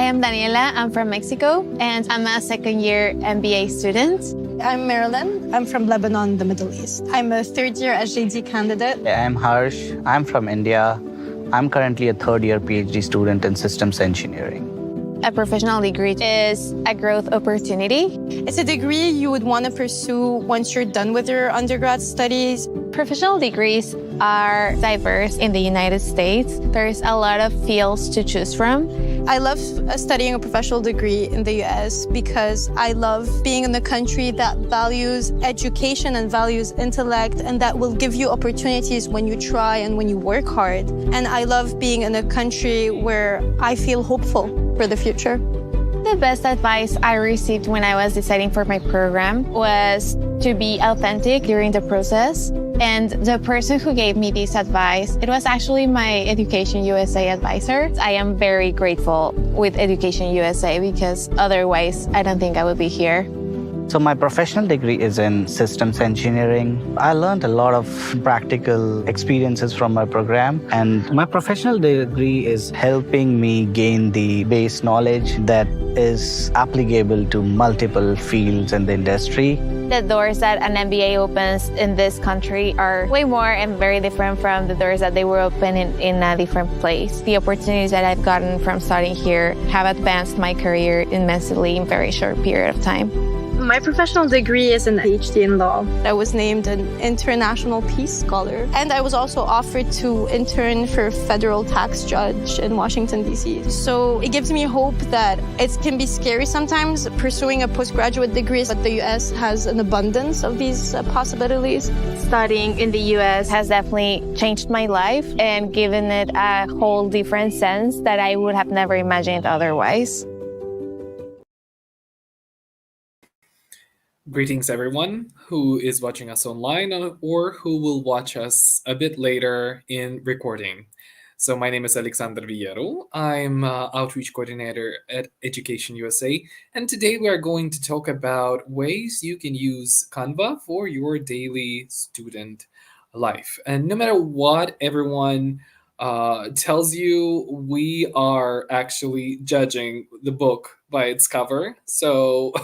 am Daniela. I'm from Mexico, and I'm a second-year MBA student. I'm Marilyn. I'm from Lebanon, the Middle East. I'm a third-year SJD candidate. I'm Harsh. I'm from India. I'm currently a third-year PhD student in systems engineering. A professional degree is a growth opportunity. It's a degree you would want to pursue once you're done with your undergrad studies. Professional degrees are diverse in the United States. There's a lot of fields to choose from. I love studying a professional degree in the US because I love being in a country that values education and values intellect, and that will give you opportunities when you try and when you work hard. And I love being in a country where I feel hopeful for the future. The best advice I received when I was deciding for my program was to be authentic during the process. And the person who gave me this advice, it was actually my Education USA advisor. I am very grateful with Education USA because otherwise I don't think I would be here. So my professional degree is in systems engineering. I learned a lot of practical experiences from my program, and my professional degree is helping me gain the base knowledge that is applicable to multiple fields in the industry. The doors that an MBA opens in this country are way more and very different from the doors that they were open in a different place. The opportunities that I've gotten from studying here have advanced my career immensely in a very short period of time. My professional degree is an PhD in law. I was named an International Peace Scholar, and I was also offered to intern for federal tax judge in Washington, D.C. So it gives me hope that it can be scary sometimes pursuing a postgraduate degree, but the U.S. has an abundance of these possibilities. Studying in the U.S. has definitely changed my life and given it a whole different sense that I would have never imagined otherwise. Greetings, everyone who is watching us online or who will watch us a bit later in recording. So my name is Alexander Villero. I'm Outreach Coordinator at Education USA. And today we are going to talk about ways you can use Canva for your daily student life. And no matter what everyone tells you, we are actually judging the book by its cover. So,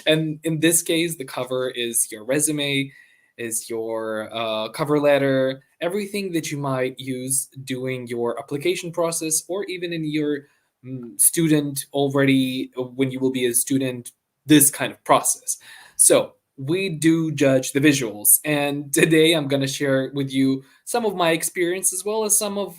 and in this case, the cover is your resume, is your cover letter, everything that you might use doing your application process, or even in your student already, when you will be a student, this kind of process. So we do judge the visuals. And today I'm going to share with you some of my experience as well as some of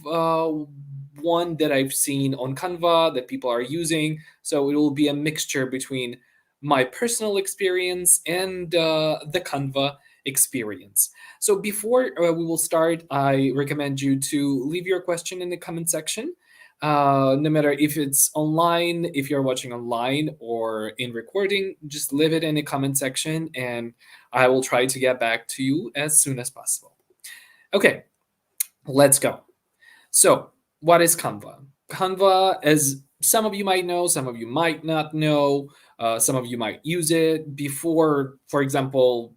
one that I've seen on Canva that people are using. So it will be a mixture between my personal experience and the Canva experience. So before we will start, I recommend you to leave your question in the comment section. No matter if it's online, if you're watching online or in recording, just leave it in the comment section and I will try to get back to you as soon as possible. Okay, let's go. So what is Canva? Canva, as some of you might know, some of you might not know, some of you might use it before, for example,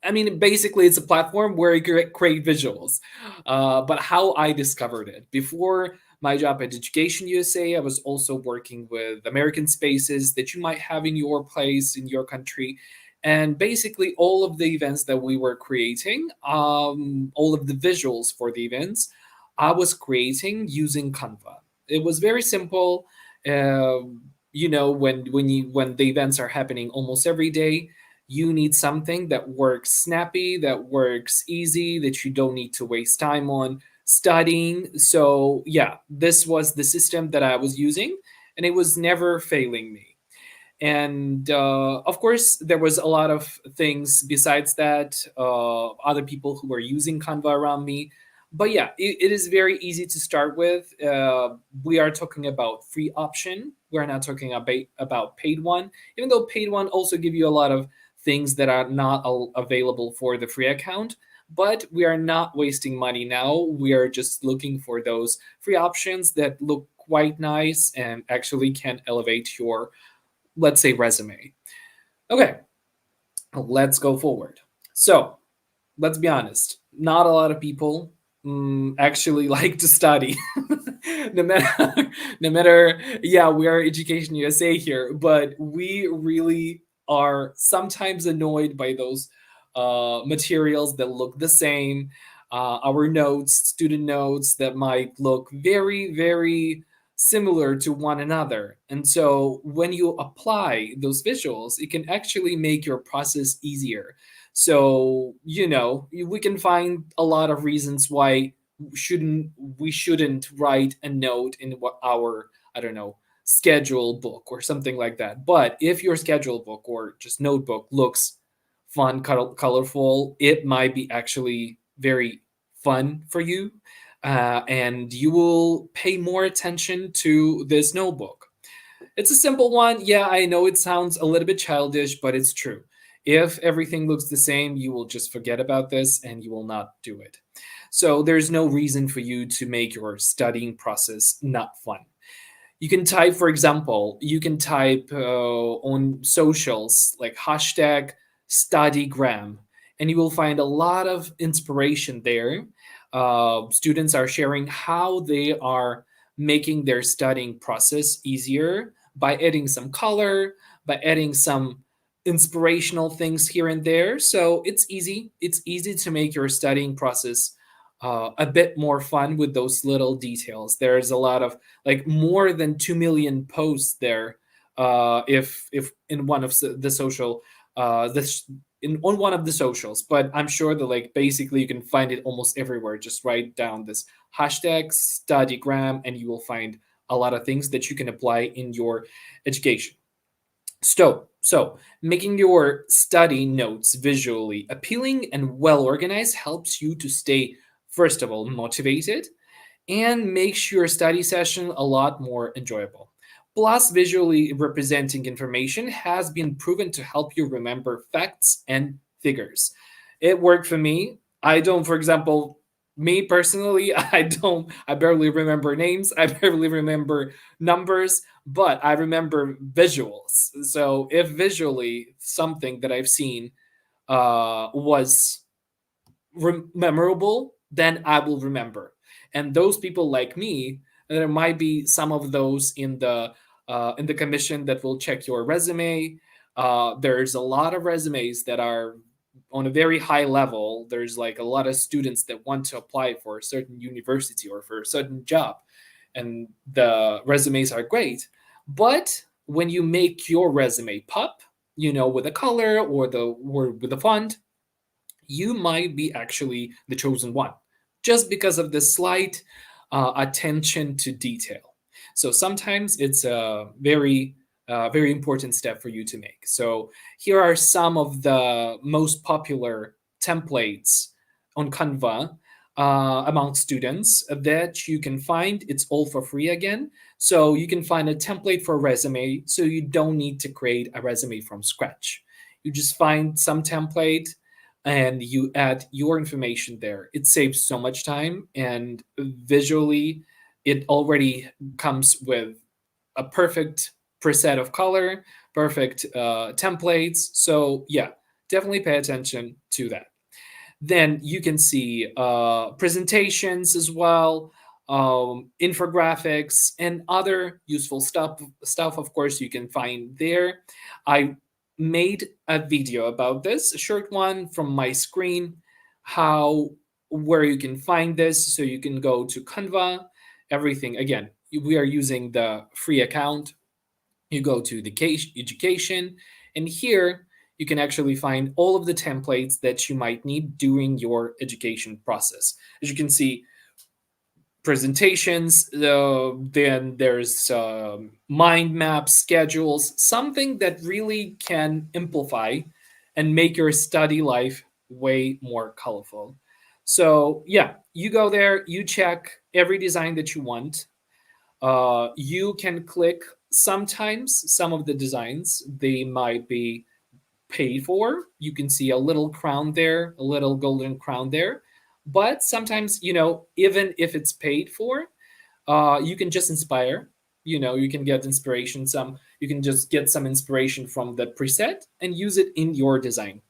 I mean, basically it's a platform where you create visuals. But how I discovered it, before my job at Education USA, I was also working with American Spaces that you might have in your place, in your country. And basically all of the events that we were creating, all of the visuals for the events, I was creating using Canva. It was very simple. You know, when the events are happening almost every day, you need something that works snappy, that works easy, that you don't need to waste time on studying. So yeah, this was the system that I was using, and it was never failing me. And of course, there was a lot of things besides that, other people who were using Canva around me. But yeah, it is very easy to start with. We are talking about free option. We're not talking about paid one, even though paid one also give you a lot of things that are not available for the free account. But we are not wasting money now. We are just looking for those free options that look quite nice and actually can elevate your, let's say, resume. Okay, let's go forward. So let's be honest, not a lot of people actually like to study. no matter, no matter, yeah, we are Education USA here, but we really are sometimes annoyed by those materials that look the same. Our notes, student notes that might look very, very similar to one another. And so when you apply those visuals, it can actually make your process easier. So, we can find a lot of reasons why shouldn't we shouldn't write a note in what our, I don't know, schedule book or something like that. But if your schedule book or just notebook looks fun, colorful, it might be actually very fun for you, and you will pay more attention to this notebook. It's a simple one. Yeah, I know it sounds a little bit childish, but it's true. If everything looks the same, you will just forget about this and you will not do it. So there's no reason for you to make your studying process not fun. You can type, for example, you can type on socials like hashtag studygram, and you will find a lot of inspiration there. Students are sharing how they are making their studying process easier by adding some color, by adding some inspirational things here and there. So it's easy. It's easy to make your studying process a bit more fun with those little details. There's a lot of, like, more than 2 million posts there. If in one of the social, this in on one of the socials, but I'm sure that, like, basically you can find it almost everywhere. Just write down this hashtag studygram, and you will find a lot of things that you can apply in your education. So making your study notes visually appealing and well organized helps you to stay, first of all, motivated, and makes your study session a lot more enjoyable. Plus, visually representing information has been proven to help you remember facts and figures. It worked for me. I don't, for example, me personally, I barely remember names, I barely remember numbers, but I remember visuals. So if visually something that I've seen was memorable, then I will remember. And those people like me, there might be some of those in the commission that will check your resume. There's a lot of resumes that are on a very high level. There's like a lot of students that want to apply for a certain university or for a certain job, and the resumes are great. But when you make your resume pop, with a color or with the font, you might be actually the chosen one just because of the slight attention to detail. So sometimes it's a very important step for you to make. So here are some of the most popular templates on Canva among students that you can find. It's all for free again. So you can find a template for a resume, so you don't need to create a resume from scratch. You just find some template and you add your information there. It saves so much time, and visually it already comes with a perfect preset of color, perfect templates. So yeah, definitely pay attention to that. Then you can see presentations as well, infographics, and other useful stuff. Of course, you can find there. I made a video about this, a short one from my screen, where you can find this. So you can go to Canva. Everything, again, we are using the free account. You go to the education, and here you can actually find all of the templates that you might need during your education process. As you can see, presentations, then there's mind maps, schedules, something that really can amplify and make your study life way more colorful. So yeah, you go there, you check every design that you want. You can click. Sometimes some of the designs, they might be paid for. You can see a little crown there, a little golden crown there. But sometimes, even if it's paid for, you can just inspire. You can get inspiration. You can just get some inspiration from the preset and use it in your design.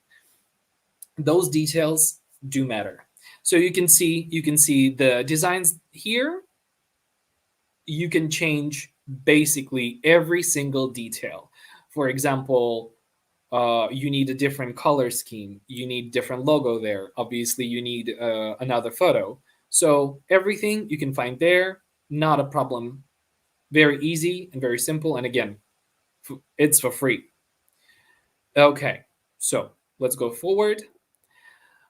Those details do matter. So you can see the designs here. you can change basically every single detail. For example, you need a different color scheme, you need different logo there, obviously you need another photo. So everything you can find there, not a problem. Very easy and very simple, and again, it's for free. Okay, so let's go forward.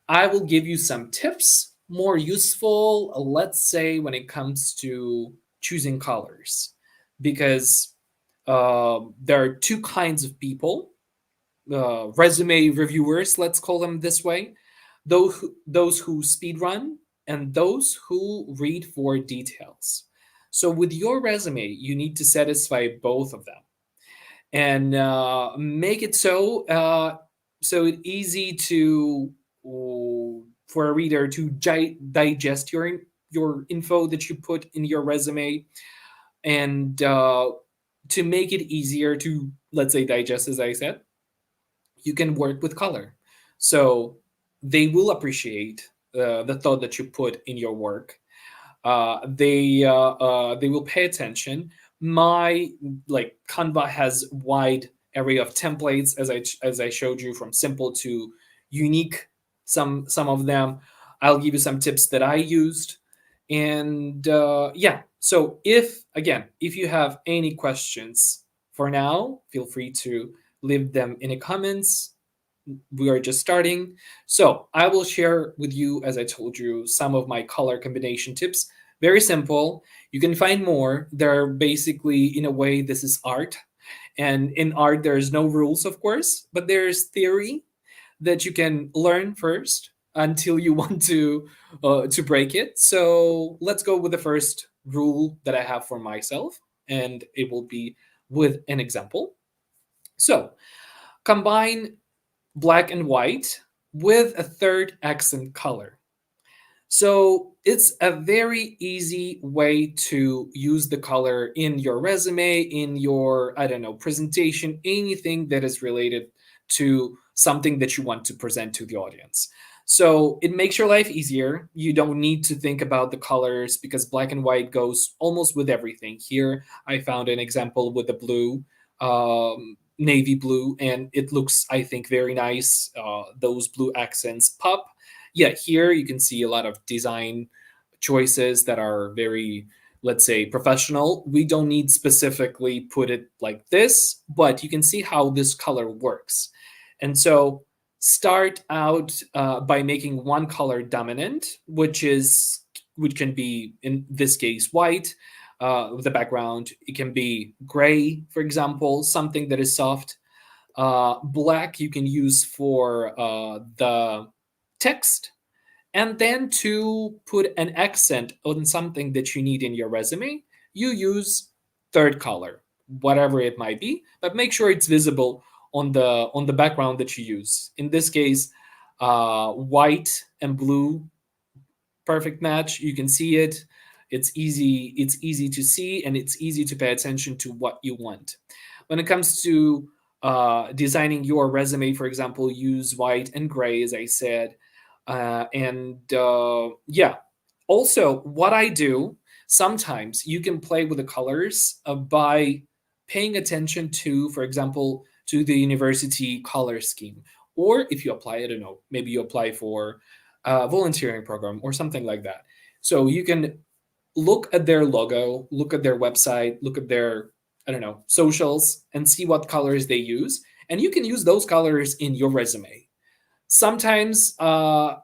I will give you some tips, more useful, let's say, when it comes to choosing colors, because there are two kinds of people, resume reviewers, let's call them this way, those who speed run and those who read for details. So with your resume, you need to satisfy both of them and make it so it's easy to for a reader to digest your info that you put in your resume, and to make it easier to, let's say, digest, as I said, you can work with color. So they will appreciate the thought that you put in your work. They will pay attention. My like Canva has wide array of templates, as I showed you, from simple to unique. Some of them, I'll give you some tips that I used, and yeah. So if you have any questions for now, feel free to leave them in the comments. We are just starting. So I will share with you, as I told you, some of my color combination tips. Very simple. You can find more. They're basically, in a way, this is art. And in art, there's no rules, of course, but there's theory that you can learn first until you want to break it. So let's go with the first rule that I have for myself, and it will be with an example. So combine black and white with a third accent color. So it's a very easy way to use the color in your resume, in your, I don't know, presentation, anything that is related to something that you want to present to the audience. So it makes your life easier. You don't need to think about the colors because black and white goes almost with everything. Here, I found an example with the blue, navy blue, and it looks, I think, very nice. Those blue accents pop. Yeah, here you can see a lot of design choices that are very, let's say, professional. We don't need specifically put it like this, but you can see how this color works. And so start out by making one color dominant, which can be, in this case, white. With the background, it can be gray, for example, something that is soft. Black you can use for the text, and then to put an accent on something that you need in your resume, you use third color, whatever it might be, but make sure it's visible on the background that you use. In this case, white and blue, perfect match. You can see it. It's easy to see, and it's easy to pay attention to what you want. When it comes to designing your resume, for example, use white and gray, as I said. Yeah, also what I do, sometimes you can play with the colors by paying attention to, for example, to the university color scheme. Or if you apply, I don't know, maybe you apply for a volunteering program or something like that. So you can look at their logo, look at their website, look at their, I don't know, socials, and see what colors they use. And you can use those colors in your resume. Sometimes not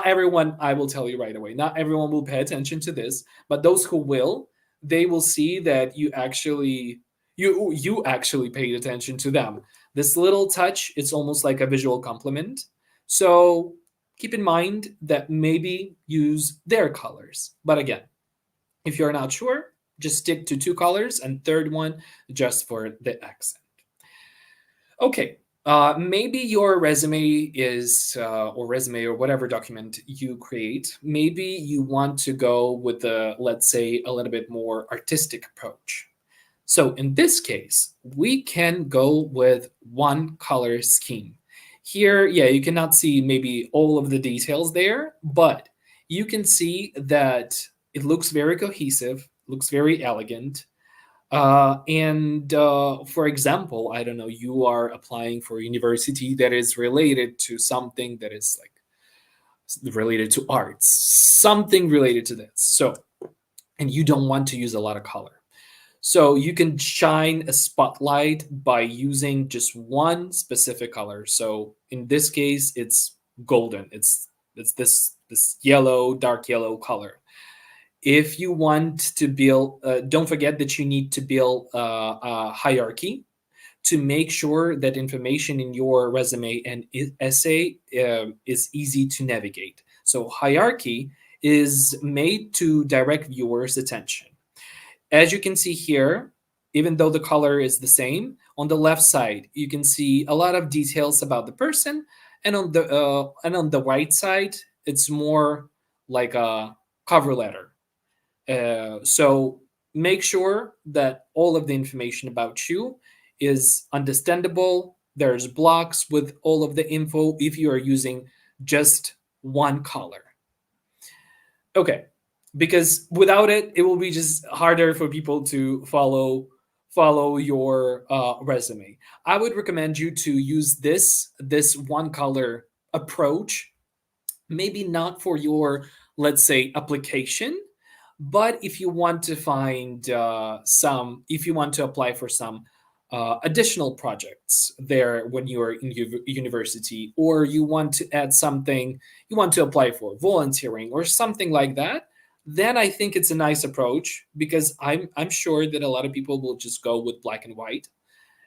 everyone, I will tell you right away, not everyone will pay attention to this, but those who will, they will see that you actually paid attention to them. This little touch, it's almost like a visual compliment. So keep in mind that maybe use their colors. But again, if you're not sure, just stick to two colors, and third one just for the accent. Okay, maybe your resume is, or resume or whatever document you create, maybe you want to go with the, let's say, a little bit more artistic approach. So in this case, we can go with one color scheme. Here, yeah, you cannot see maybe all of the details there, but you can see that it looks very cohesive. looks very elegant. For example, I don't know, you are applying for a university that is related to something that is like related to arts, something related to this. So, and you don't want to use a lot of color. So you can shine a spotlight by using just one specific color. So in this case, it's golden. It's this yellow, dark yellow color. If you want to build, don't forget that you need to build a hierarchy to make sure that information in your resume and essay is easy to navigate. So hierarchy is made to direct viewers' attention. As you can see here, even though the color is the same, on the left side you can see a lot of details about the person, and on the right side it's more like a cover letter. So make sure that all of the information about you is understandable. There's blocks with all of the info if you are using just one color. Okay, because without it, it will be just harder for people to follow your resume. I would recommend you to use this one color approach. Maybe not for your, let's say, application, but if you want to find if you want to apply for some additional projects there when you are in university, or you want to add something, you want to apply for volunteering or something like that, then I think it's a nice approach, because I'm sure that a lot of people will just go with black and white,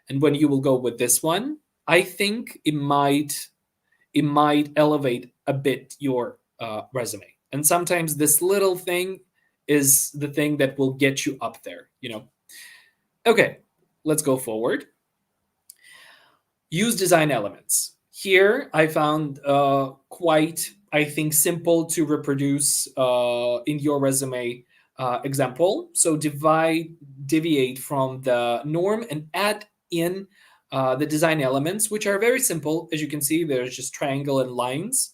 and when you will go with this one, I think it might elevate a bit your resume. And sometimes this little thing is the thing that will get you up there, you know. Okay, let's go forward. Use design elements. Here I found quite, I think, simple to reproduce in your resume example. So deviate from the norm and add in the design elements, which are very simple. As you can see, there's just triangle and lines,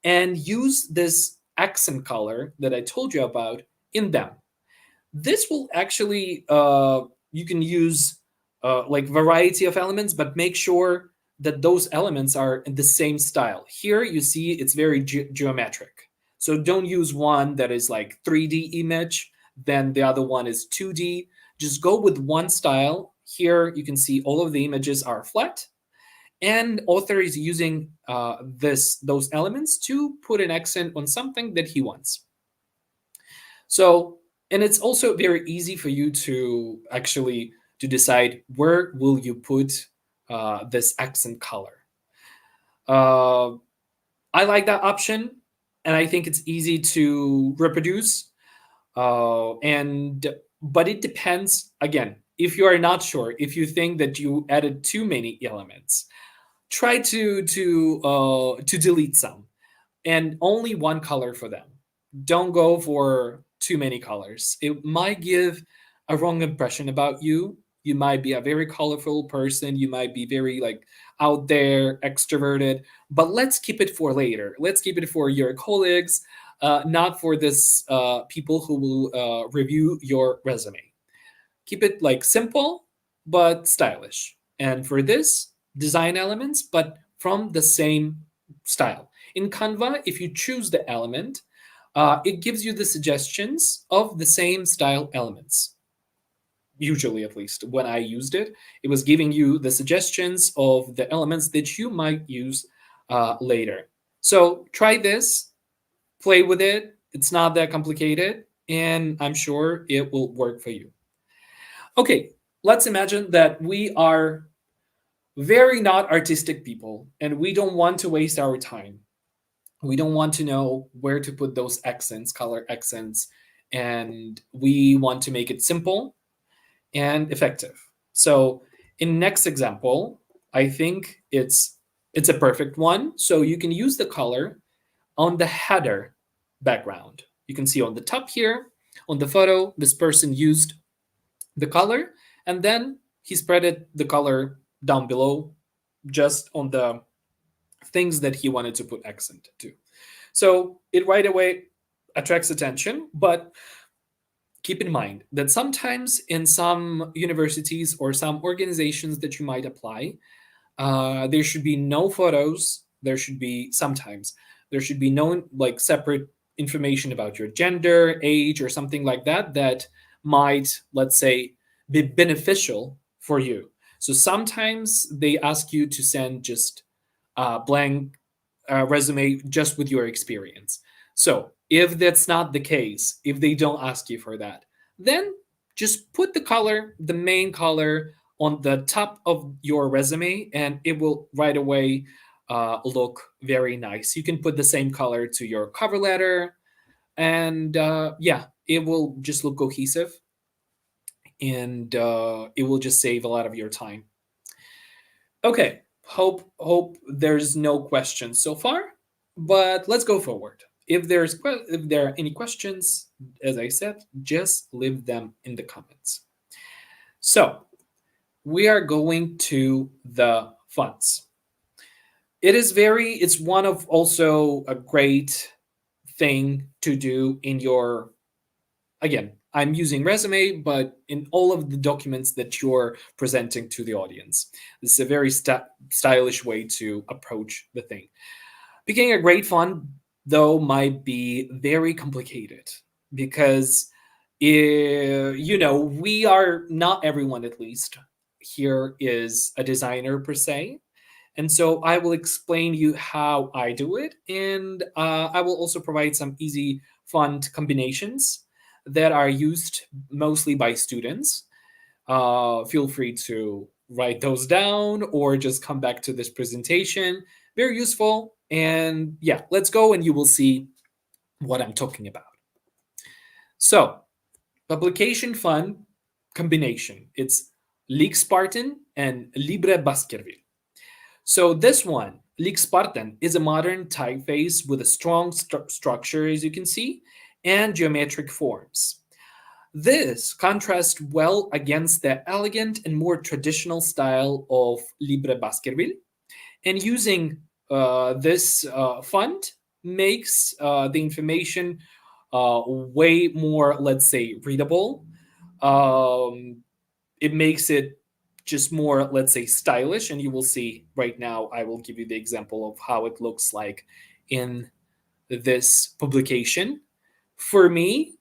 and use this accent color that I told you about in them. This will actually, you can use like variety of elements, but make sure that those elements are in the same style. Here you see it's very geometric. So don't use one that is like 3D image, then the other one is 2D. Just go with one style. Here you can see all of the images are flat, and author is using those elements to put an accent on something that he wants. So, and it's also very easy for you to actually to decide where will you put this accent color. I like that option, and I think it's easy to reproduce. But it depends. Again, if you are not sure, if you think that you added too many elements, try to delete some, and only one color for them. Don't go for too many colors. It might give a wrong impression about you. You might be a very colorful person. You might be very like out there, extroverted. But let's keep it for later. Let's keep it for your colleagues, not for this people who will review your resume. Keep it like simple but stylish. And for this, design elements, but from the same style. In Canva, if you choose the element, it gives you the suggestions of the same style elements. Usually, at least when I used it, it was giving you the suggestions of the elements that you might use later. So try this, play with it. It's not that complicated, and I'm sure it will work for you. Okay, let's imagine that we are very not artistic people, and we don't want to waste our time. We don't want to know where to put those accents, color accents, and we want to make it simple and effective. So in next example, I think it's a perfect one. So you can use the color on the header background. You can see on the top here, on the photo, this person used the color, and then he spread the color down below just on the things that he wanted to put accent to. So it right away attracts attention, but keep in mind that sometimes in some universities or some organizations that you might apply, there should be no photos. There should be no like separate information about your gender, age, or something like that that might, let's say, be beneficial for you. So sometimes they ask you to send just a blank resume just with your experience. So if that's not the case, if they don't ask you for that, then just put the main color on the top of your resume, and it will right away look very nice. You can put the same color to your cover letter, and yeah, it will just look cohesive, and it will just save a lot of your time. Okay, hope there's no questions so far, but let's go forward. If there are any questions, as I said, just leave them in the comments. So we are going to the funds. It's one of also a great thing to do in your, again, I'm using resume, but in all of the documents that you're presenting to the audience. This is a very stylish way to approach the thing. Picking a great font, though, might be very complicated because, we are not everyone, at least, here is a designer per se. And so I will explain you how I do it. And I will also provide some easy font combinations that are used mostly by students. Feel free to write those down or just come back to this presentation. Very useful. And yeah, let's go and you will see what I'm talking about. So, publication font combination. It's League Spartan and Libre Baskerville. So this one, League Spartan, is a modern typeface with a strong structure, as you can see, and geometric forms. This contrasts well against the elegant and more traditional style of Libre Baskerville. And using this font makes the information way more, let's say, readable. It makes it just more, let's say, stylish. And you will see right now, I will give you the example of how it looks like in this publication. For me,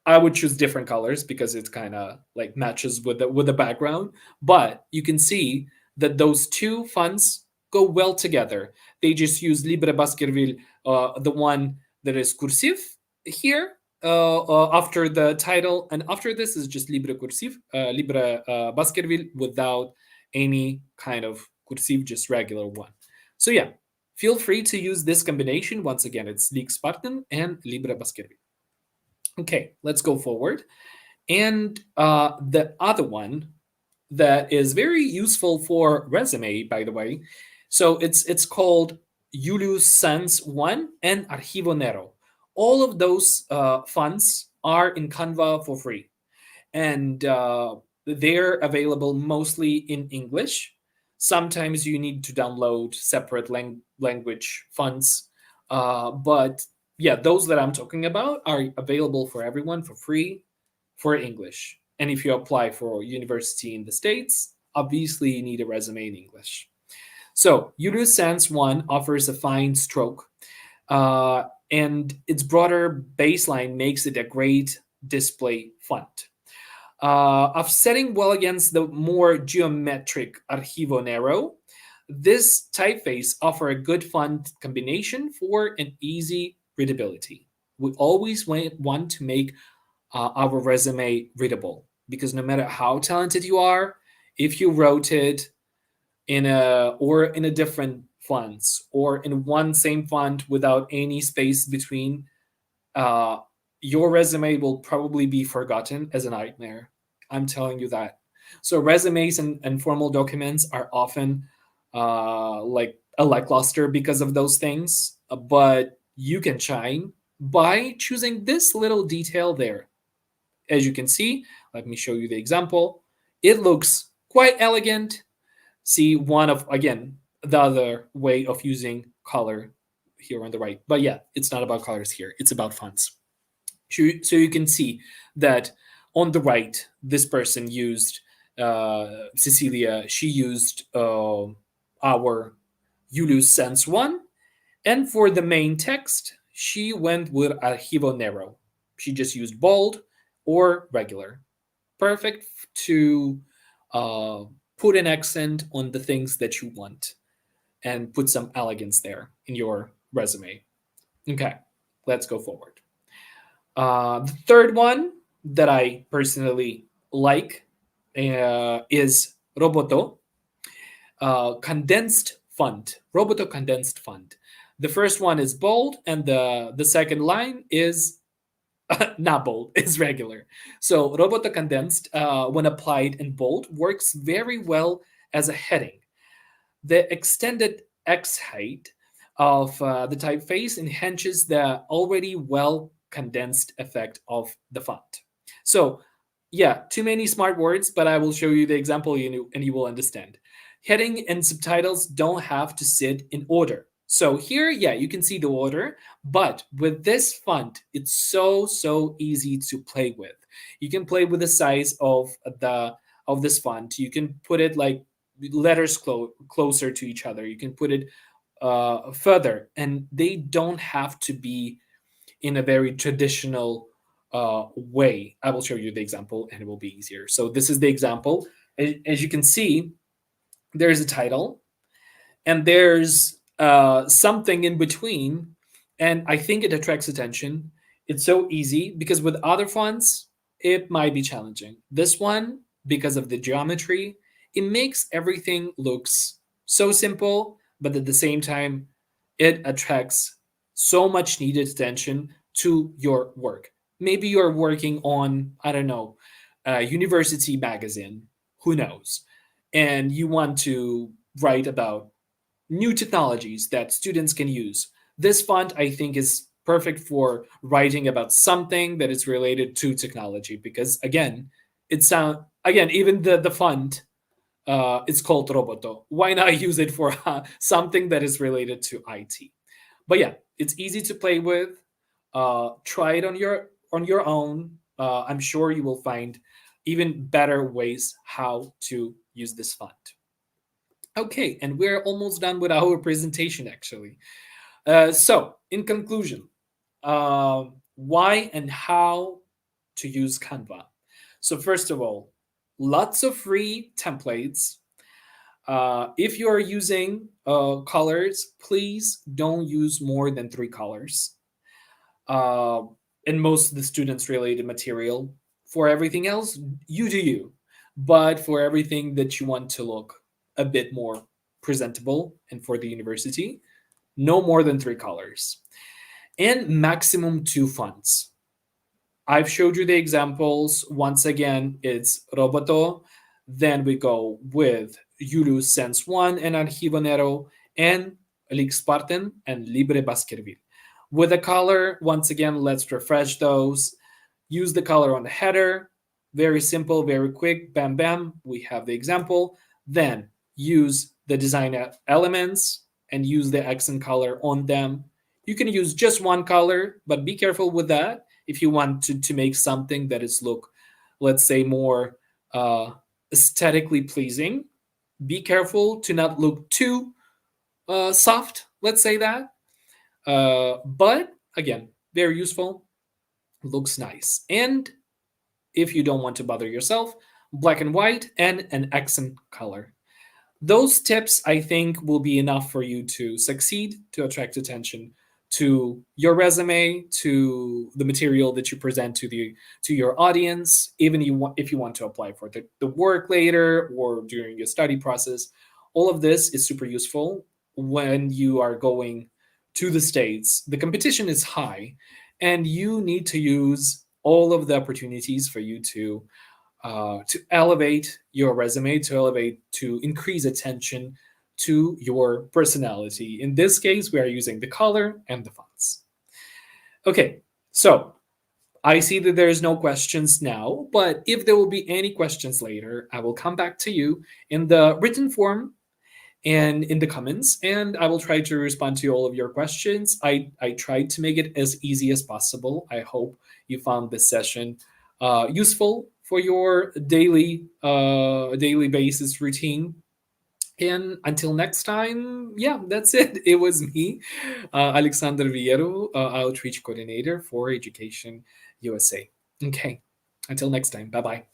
I would choose different colors because it kind of like matches with the background. But you can see that those two fonts go well together. They just use Libre Baskerville, the one that is cursive here after the title, and after this is just Libre Cursive, Libre Baskerville without any kind of cursive, just regular one. So yeah, feel free to use this combination. Once again, it's League Spartan and Libre Baskerville. Okay, let's go forward. And the other one that is very useful for resume, by the way, so it's called Julius Sanz 1 and Archivo Nero. All of those fonts are in Canva for free. And they're available mostly in English. Sometimes you need to download separate language fonts. But yeah, those that I'm talking about are available for everyone for free for English. And if you apply for university in the States, obviously you need a resume in English. So Julius Sanz 1 offers a fine stroke, and its broader baseline makes it a great display font. Offsetting well against the more geometric Archivo Nero, this typeface offers a good font combination for an easy readability. We always want to make our resume readable, because no matter how talented you are, if you wrote it in a different fonts or in one same font without any space between, your resume will probably be forgotten as a nightmare. I'm telling you that. So resumes and formal documents are often like a lackluster because of those things, but you can shine by choosing this little detail there. As you can see, let me show you the example. It looks quite elegant. See one of, again, the other way of using color here on the right. But yeah, it's not about colors here. It's about fonts. So you can see that on the right, this person used Cecilia. She used our Julius Sense one, and for the main text, she went with Archivo Nero. She just used bold or regular. Perfect to uh, put an accent on the things that you want and put some elegance there in your resume. Okay, let's go forward. The third one that I personally like is Roboto condensed font. Roboto condensed font. The first one is bold, and the second line is not bold, it's regular. So Roboto condensed, when applied in bold, works very well as a heading. The extended X height of the typeface enhances the already well condensed effect of the font. So, yeah, too many smart words, but I will show you the example and you will understand. Heading and subtitles don't have to sit in order. So here, yeah, you can see the order, but with this font, it's so easy to play with. You can play with the size of this font. You can put it like letters closer to each other. You can put it further, and they don't have to be in a very traditional way. I will show you the example, and it will be easier. So this is the example. As you can see, there's a title, and there's something in between, and I think it attracts attention. It's so easy because with other fonts, it might be challenging. This one, because of the geometry, it makes everything looks so simple, but at the same time, it attracts so much needed attention to your work. Maybe you're working on, I don't know, a university magazine, who knows, and you want to write about new technologies that students can use. This font, I think, is perfect for writing about something that is related to technology because, again, even the font, it's called Roboto. Why not use it for something that is related to IT? But yeah, it's easy to play with. Try it on your own. I'm sure you will find even better ways how to use this font. Okay, and we're almost done with our presentation actually. So, in conclusion, why and how to use Canva. So, first of all, lots of free templates. If you are using colors, please don't use more than 3 colors. And most of the students related material. For everything else, you do you. But for everything that you want to look a bit more presentable and for the university, no more than 3 colors. And maximum 2 fonts. I've showed you the examples. Once again, it's Roboto. Then we go with Julius Sense 1 and Archivo Nero and Lixparten and Libre Baskerville. With the color, once again, let's refresh those. Use the color on the header. Very simple, very quick. Bam, bam. We have the example. Then use the design elements and use the accent color on them. You can use just 1 color, but be careful with that if you want to make something that is look, let's say, more aesthetically pleasing. Be careful to not look too soft, let's say that. But again, very useful, looks nice. And if you don't want to bother yourself, black and white and an accent color. Those tips, I think, will be enough for you to succeed, to attract attention to your resume, to the material that you present to your audience, even if you want to apply for the work later or during your study process. All of this is super useful when you are going to the States. The competition is high, and you need to use all of the opportunities for you to elevate your resume, to increase attention to your personality. In this case, we are using the color and the fonts. Okay, so I see that there's no questions now, but if there will be any questions later, I will come back to you in the written form. and in the comments, and I will try to respond to all of your questions. I tried to make it as easy as possible. I hope you found this session useful for your daily basis routine. And until next time, yeah, that's it. It was me, Alexander Villero, Outreach Coordinator for Education USA. Okay, until next time, bye bye.